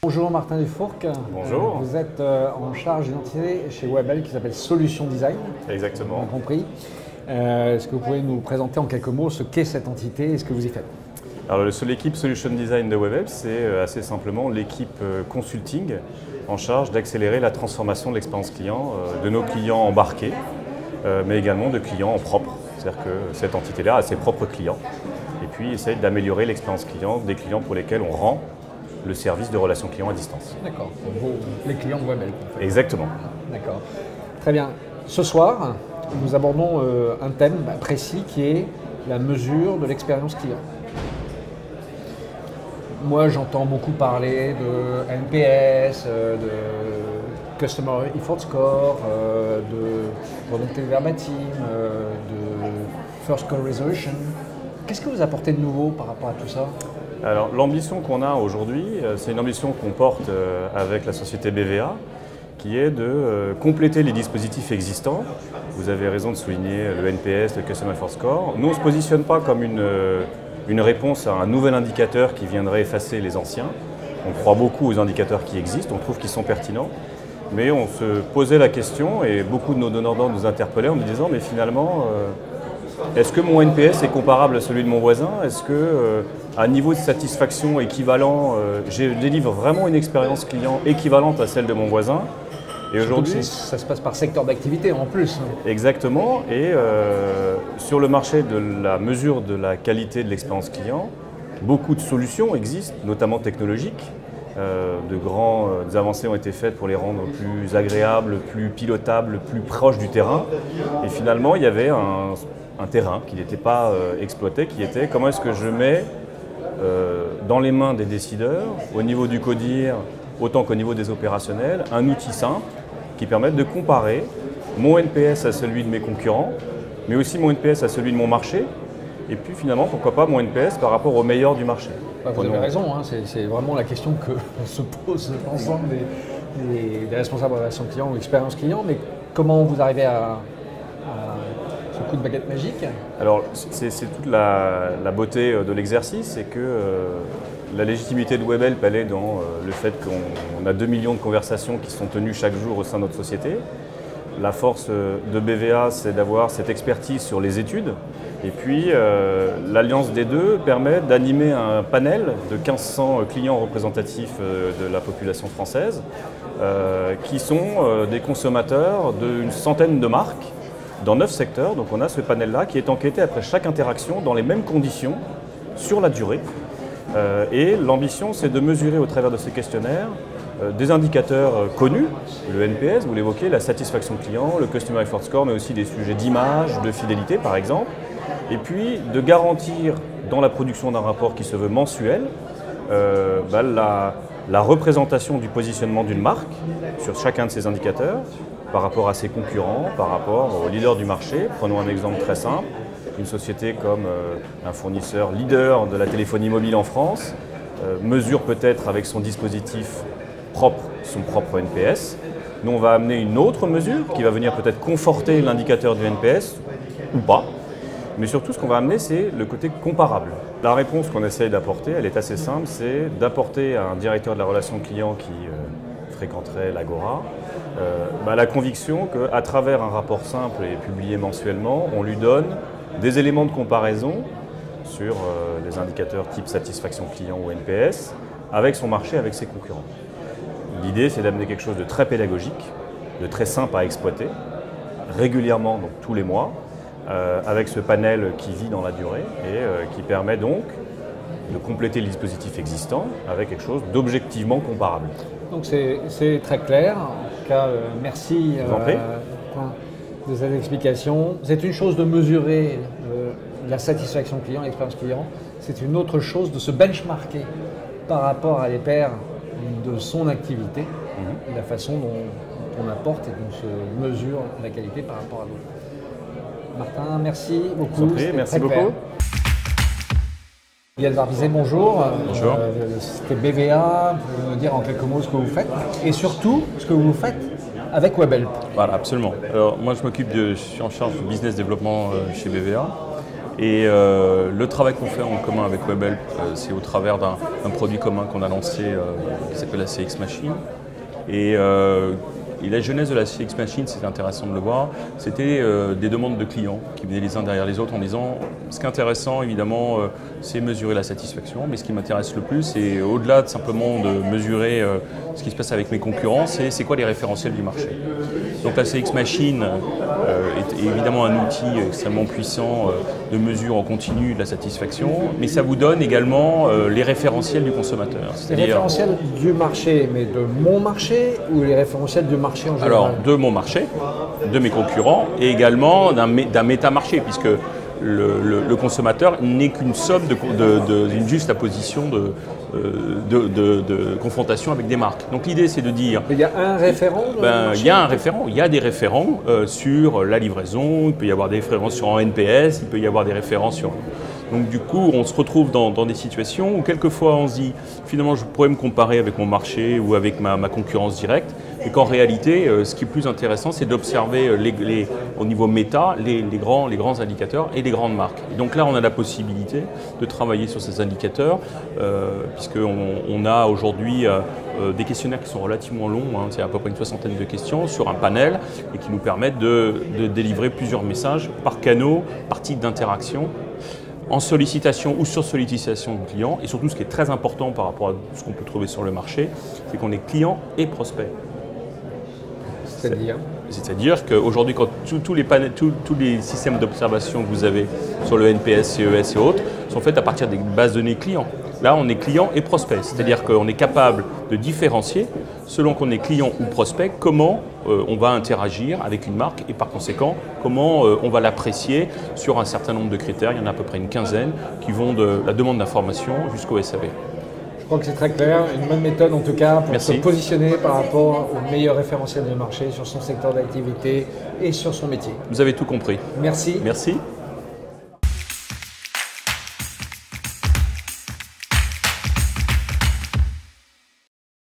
Bonjour Martin Dufourcq. Bonjour. Vous êtes en charge d'une entité chez Webhelp qui s'appelle Solution Design. Exactement. On a compris. Est-ce que vous pouvez nous présenter en quelques mots ce qu'est cette entité et ce que vous y faites? Alors l'équipe Solution Design de Webhelp, c'est assez simplement l'équipe consulting en charge d'accélérer la transformation de l'expérience client de nos clients embarqués, mais également de clients en propre. C'est-à-dire que cette entité-là a ses propres clients et puis essaye d'améliorer l'expérience client des clients pour lesquels on rend le service de relation client à distance. D'accord. Les clients de Webhelp. En fait. Exactement. D'accord. Très bien. Ce soir, nous abordons un thème précis qui est la mesure de l'expérience client. Moi, j'entends beaucoup parler de NPS, de Customer Effort Score, de volonté verbatim, de First Call Resolution. Qu'est-ce que vous apportez de nouveau par rapport à tout ça? Alors l'ambition qu'on a aujourd'hui, c'est une ambition qu'on porte avec la société BVA, qui est de compléter les dispositifs existants. Vous avez raison de souligner le NPS, le Customer Effort Score. Nous, on ne se positionne pas comme une réponse à un nouvel indicateur qui viendrait effacer les anciens. On croit beaucoup aux indicateurs qui existent, on trouve qu'ils sont pertinents. Mais on se posait la question, et beaucoup de nos donneurs d'ordre nous interpellaient en nous disant « mais finalement, est-ce que mon NPS est comparable à celui de mon voisin? Est-ce que, à niveau de satisfaction équivalent, je délivre vraiment une expérience client équivalente à celle de mon voisin ?» Et aujourd'hui, ça se passe par secteur d'activité en plus. Exactement. Et sur le marché de la mesure de la qualité de l'expérience client, beaucoup de solutions existent, notamment technologiques. De grandes avancées ont été faites pour les rendre plus agréables, plus pilotables, plus proches du terrain. Et finalement, il y avait un terrain qui n'était pas exploité, qui était comment est-ce que je mets dans les mains des décideurs, au niveau du CODIR, autant qu'au niveau des opérationnels, un outil simple qui permette de comparer mon NPS à celui de mes concurrents, mais aussi mon NPS à celui de mon marché, et puis finalement, pourquoi pas mon NPS par rapport au meilleur du marché. Vous avez raison, hein, c'est vraiment la question que se pose l'ensemble des responsables de relations clients ou expérience client, mais comment vous arrivez à ce coup de baguette magique? Alors, c'est toute la beauté de l'exercice, c'est que la légitimité de Webhelp, elle est dans le fait qu'on a 2 millions de conversations qui sont tenues chaque jour au sein de notre société. La force de BVA, c'est d'avoir cette expertise sur les études. Et puis, l'alliance des deux permet d'animer un panel de 1500 clients représentatifs de la population française, qui sont des consommateurs d'une centaine de marques dans 9 secteurs. Donc on a ce panel-là qui est enquêté après chaque interaction dans les mêmes conditions, sur la durée. Et l'ambition, c'est de mesurer au travers de ces questionnaires des indicateurs connus, le NPS, vous l'évoquez, la satisfaction client, le Customer Effort Score, mais aussi des sujets d'image, de fidélité par exemple. Et puis de garantir dans la production d'un rapport qui se veut mensuel, la représentation du positionnement d'une marque sur chacun de ces indicateurs par rapport à ses concurrents, par rapport aux leaders du marché. Prenons un exemple très simple. Une société comme un fournisseur leader de la téléphonie mobile en France mesure peut-être avec son dispositif propre son propre NPS. Nous, on va amener une autre mesure qui va venir peut-être conforter l'indicateur du NPS ou pas. Mais surtout, ce qu'on va amener, c'est le côté comparable. La réponse qu'on essaye d'apporter, elle est assez simple, c'est d'apporter à un directeur de la relation client qui fréquenterait l'Agora la conviction qu'à travers un rapport simple et publié mensuellement, on lui donne des éléments de comparaison sur les indicateurs type satisfaction client ou NPS avec son marché, avec ses concurrents. L'idée, c'est d'amener quelque chose de très pédagogique, de très simple à exploiter, régulièrement, donc tous les mois, avec ce panel qui vit dans la durée et qui permet donc de compléter le dispositif existant avec quelque chose d'objectivement comparable. Donc c'est très clair. En tout cas, merci de cette explication. C'est une chose de mesurer la satisfaction client, l'expérience client. C'est une autre chose de se benchmarker par rapport à les pairs de son activité, et la façon dont on apporte et dont se mesure la qualité par rapport à l'autre. Martin, merci beaucoup. Merci beaucoup. Yann Barbizet, bonjour. Bonjour. C'était BVA, vous pouvez nous dire en quelques mots ce que vous faites et surtout ce que vous faites avec Webhelp. Voilà, absolument. Alors moi je suis en charge du business développement chez BVA. Et le travail qu'on fait en commun avec Webhelp, c'est au travers d'un produit commun qu'on a lancé qui s'appelle la CX Machine. Et la genèse de la CX Machine, c'était intéressant de le voir, c'était des demandes de clients qui venaient les uns derrière les autres en disant ce qui est intéressant évidemment c'est mesurer la satisfaction, mais ce qui m'intéresse le plus c'est au-delà de simplement de mesurer ce qui se passe avec mes concurrents, c'est quoi les référentiels du marché. Donc la CX Machine est évidemment un outil extrêmement puissant de mesure en continu de la satisfaction, mais ça vous donne également les référentiels du consommateur. Les référentiels du marché, mais de mon marché ou les référentiels du marché en général? Alors, de mon marché, de mes concurrents et également d'un métamarché, puisque le consommateur n'est qu'une somme d'une juste apposition de confrontation avec des marques. Donc l'idée c'est de dire… Il y a un référent il y a un référent, il y a des référents sur la livraison, il peut y avoir des références sur un NPS, il peut y avoir des références sur… Donc du coup, on se retrouve dans des situations où quelquefois on se dit finalement je pourrais me comparer avec mon marché ou avec ma concurrence directe, et qu'en réalité, ce qui est plus intéressant, c'est d'observer au niveau méta les grands indicateurs et les grandes marques. Et donc là, on a la possibilité de travailler sur ces indicateurs, puisqu'on a aujourd'hui des questionnaires qui sont relativement longs, c'est à peu près une 60aine de questions sur un panel, et qui nous permettent de délivrer plusieurs messages par canaux, par type d'interaction, en sollicitation ou sur sollicitation du client, et surtout ce qui est très important par rapport à ce qu'on peut trouver sur le marché, c'est qu'on est client et prospect. C'est-à-dire qu'aujourd'hui, quand tous les systèmes d'observation que vous avez sur le NPS, CES et autres sont faits à partir des bases de données clients. Là, on est client et prospect, c'est-à-dire qu'on est capable de différencier, selon qu'on est client ou prospect, comment on va interagir avec une marque et par conséquent, comment on va l'apprécier sur un certain nombre de critères. Il y en a à peu près une quinzaine qui vont de la demande d'information jusqu'au SAV. Je crois que c'est très clair, une bonne méthode en tout cas pour se positionner par rapport au meilleur référentiel du marché sur son secteur d'activité et sur son métier. Vous avez tout compris. Merci. Merci.